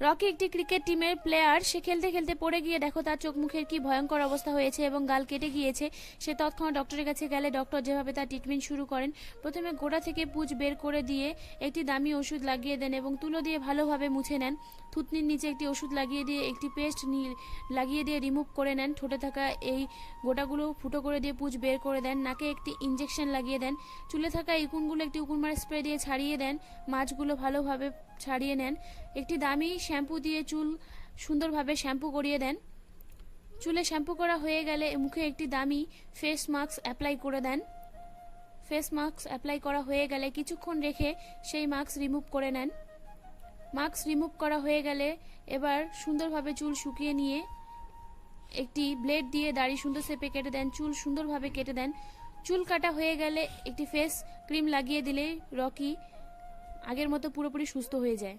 Rocky একটি cricket টিমের player. সে খেলতে খেলতে পড়ে গিয়ে দেখো তার চোখ মুখের কি ভয়ঙ্কর অবস্থা হয়েছে এবং গাল কেটে গিয়েছে। সে তৎক্ষণাৎ ডক্টরের কাছে গেলে ডক্টর যেভাবে তার ট্রিটমেন্ট শুরু করেন, প্রথমে গোড়া থেকে পুঁজ বের করে দিয়ে একটি দামি ওষুধ লাগিয়ে দেন এবং তুলো দিয়ে ভালোভাবে মুছে নেন। থুতনির নিচে একটি ওষুধ লাগিয়ে দিয়ে একটি পেস্ট লাগিয়ে দিয়ে রিমুভ করে নেন। ঠোঁটে থাকা এই গোটাগুলো ফুটো করে দিয়ে পুঁজ বের করে দেন। নাকে একটি ইঞ্জেকশন লাগিয়ে দেন। চুলে থাকা ইকুনগুলো একটি উকুন মারা স্প্রে দিয়ে ছাড়িয়ে দেন। মাছগুলো ভালোভাবে ছাড়িয়ে নেন। একটি দামি শ্যাম্পু দিয়ে চুল সুন্দরভাবে শ্যাম্পু করিয়ে দেন। চুলে শ্যাম্পু করা হয়ে গেলে মুখে একটি দামি ফেস মাস্ক অ্যাপ্লাই করে দেন। ফেস মাস্ক অ্যাপ্লাই করা হয়ে গেলে কিছুক্ষণ রেখে সেই মাস্ক রিমুভ করে নেন। মাস্ক রিমুভ করা হয়ে গেলে এবার সুন্দরভাবে চুল শুকিয়ে নিয়ে একটি ব্লেড দিয়ে দাড়ি সুন্দর শেপে কেটে দেন। চুল সুন্দরভাবে কেটে দেন। চুল কাটা হয়ে গেলে একটি ফেস ক্রিম লাগিয়ে দিলে রকি আগের মতো পুরোপুরি সুস্থ হয়ে যায়।